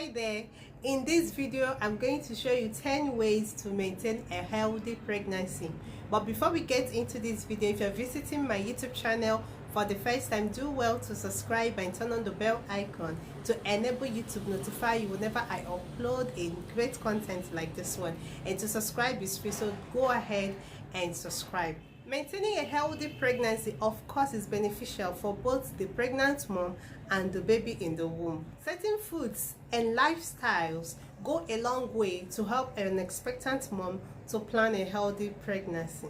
Hi there. In this video I'm going to show you 10 ways to maintain a healthy pregnancy. But before we get into this video, if you're visiting my YouTube channel for the first time, do well to subscribe and turn on the bell icon to enable you to notify you whenever I upload a great content like this one. And to subscribe is free, so go ahead and subscribe. Maintaining a healthy pregnancy, of course, is beneficial for both the pregnant mom and the baby in the womb. Certain foods and lifestyles go a long way to help an expectant mom to plan a healthy pregnancy.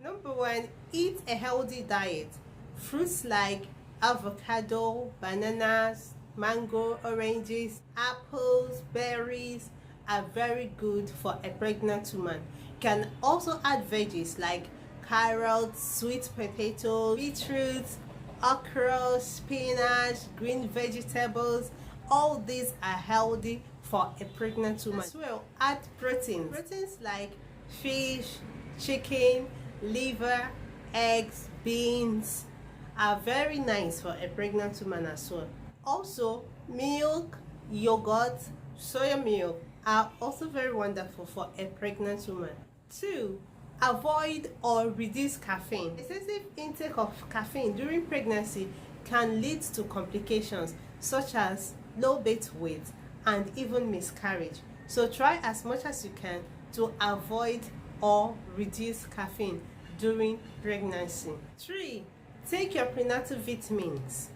Number one, eat a healthy diet. Fruits like avocado, bananas, mango, oranges, apples, berries are very good for a pregnant woman. You can also add veggies like carrots, sweet potatoes, beetroots, okra, spinach, green vegetables. All these are healthy for a pregnant woman. As well, add proteins. Proteins like fish, chicken, liver, eggs, beans are very nice for a pregnant woman as well. Also, milk, yogurt, soya milk are also very wonderful for a pregnant woman. 2. Avoid or reduce caffeine. Excessive intake of caffeine during pregnancy can lead to complications such as low birth weight and even miscarriage. So try as much as you can to avoid or reduce caffeine during pregnancy. 3. Take your prenatal vitamins.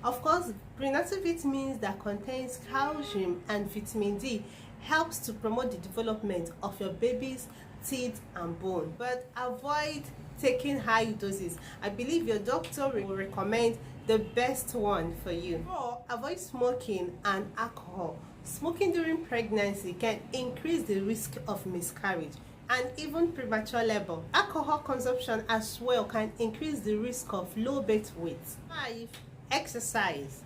Of course, prenatal vitamins that contains calcium and vitamin D helps to promote the development of your baby's teeth and bone, but avoid taking high doses. I believe your doctor will recommend the best one for you. 4. Avoid smoking and alcohol. Smoking during pregnancy can increase the risk of miscarriage and even premature labor. Alcohol consumption as well can increase the risk of low birth weight. 5. Exercise.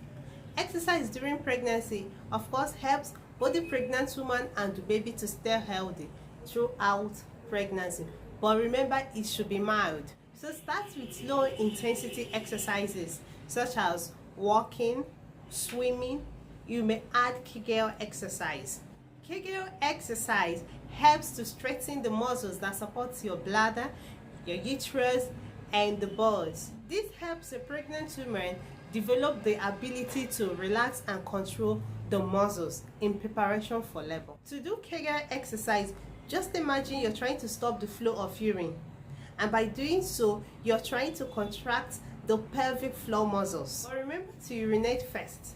Exercise during pregnancy, of course, helps both the pregnant woman and the baby to stay healthy throughout pregnancy, but remember, it should be mild. So start with low intensity exercises such as walking, swimming. You may add Kegel exercise. Kegel exercise helps to strengthen the muscles that support your bladder, your uterus, and the balls. This helps a pregnant woman develop the ability to relax and control the muscles in preparation for labor. To do Kegel exercise, just imagine you're trying to stop the flow of urine, and by doing so, you're trying to contract the pelvic floor muscles. But remember to urinate first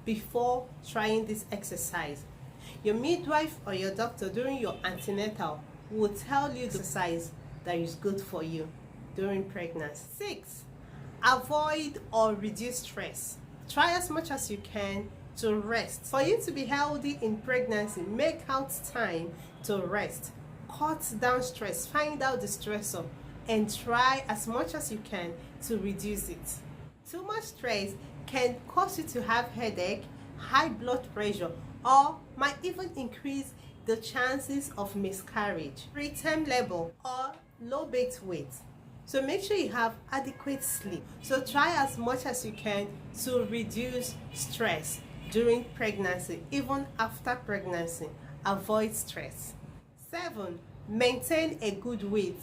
before trying this exercise. Your midwife or your doctor during your antenatal will tell you the exercise that is good for you during pregnancy. 6. Avoid or reduce stress. Try as much as you can to rest. For you to be healthy in pregnancy, make out time to rest. Cut down stress, find out the stressor, and try as much as you can to reduce it. Too much stress can cause you to have headache, high blood pressure, or might even increase the chances of miscarriage, preterm labor, or low birth weight. So make sure you have adequate sleep. So try as much as you can to reduce stress during pregnancy, even after pregnancy. Avoid stress. 7. Maintain a good weight.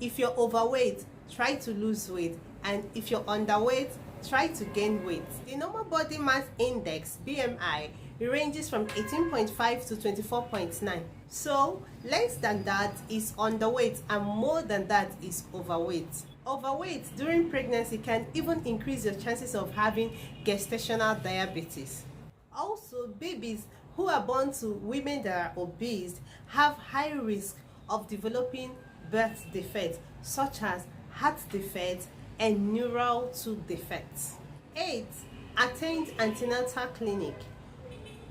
If you're overweight, try to lose weight, and if you're underweight, try to gain weight. The normal body mass index, BMI, ranges from 18.5 to 24.9. So less than that is underweight and more than that is overweight. Overweight during pregnancy can even increase your chances of having gestational diabetes. Also, babies who are born to women that are obese have high risk of developing birth defects such as heart defects and neural tube defects. 8. Attend antenatal clinic.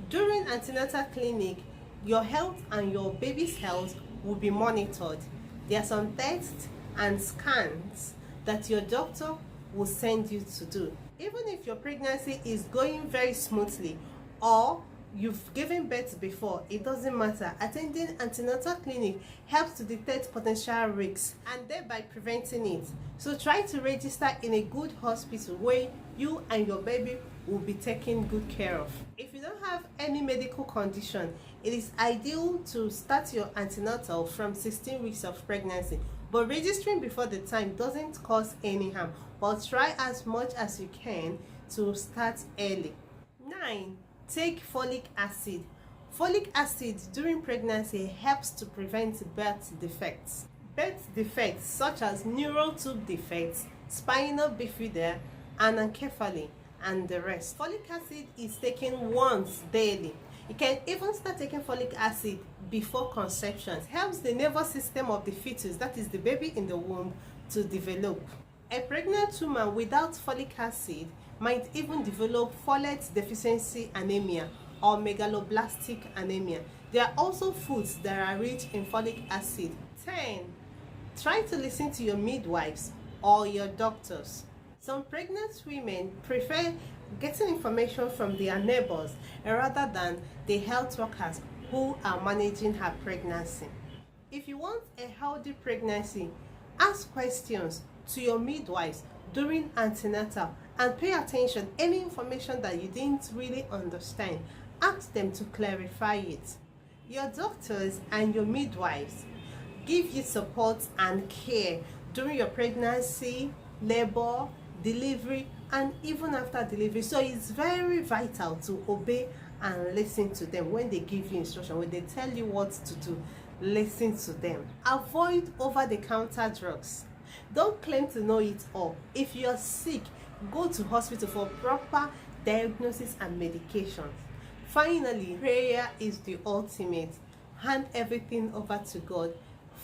During antenatal clinic, your health and your baby's health will be monitored. There are some tests and scans that your doctor will send you to do. Even if your pregnancy is going very smoothly or you've given birth before, it doesn't matter. Attending antenatal clinic helps to detect potential risks and thereby preventing it. So try to register in a good hospital where you and your baby will be taken good care of. If you don't have any medical condition, it is ideal to start your antenatal from 16 weeks of pregnancy, but registering before the time doesn't cause any harm, but try as much as you can to start early. 9. Take folic acid. Folic acid during pregnancy helps to prevent birth defects. Birth defects such as neural tube defects, spinal bifida, anencephaly, and the rest. Folic acid is taken once daily. You can even start taking folic acid before conception. It helps the nervous system of the fetus, that is the baby in the womb, to develop. A pregnant woman without folic acid might even develop folate deficiency anemia or megaloblastic anemia. There are also foods that are rich in folic acid. 10. Try to listen to your midwives or your doctors. Some pregnant women prefer getting information from their neighbors rather than the health workers who are managing her pregnancy. If you want a healthy pregnancy, ask questions to your midwives during antenatal and pay attention any information that you didn't really understand. Ask them to clarify it. Your doctors and your midwives give you support and care during your pregnancy, labor, delivery, and even after delivery. So it's very vital to obey and listen to them when they give you instruction, when they tell you what to do. Listen to them. Avoid over-the-counter drugs. Don't claim to know it all. If you're sick, go to hospital for proper diagnosis and medication. Finally, prayer is the ultimate. Hand everything over to God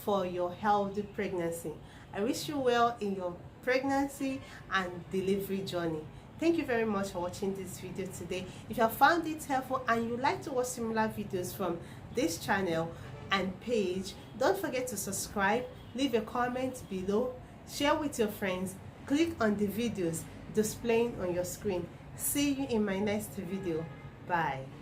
for your healthy pregnancy. I wish you well in your pregnancy and delivery journey. Thank you very much for watching this video today. If you have found it helpful and you like to watch similar videos from this channel and page, don't forget to subscribe, leave a comment below, share with your friends, click on the videos displaying on your screen. See you in my next video. Bye.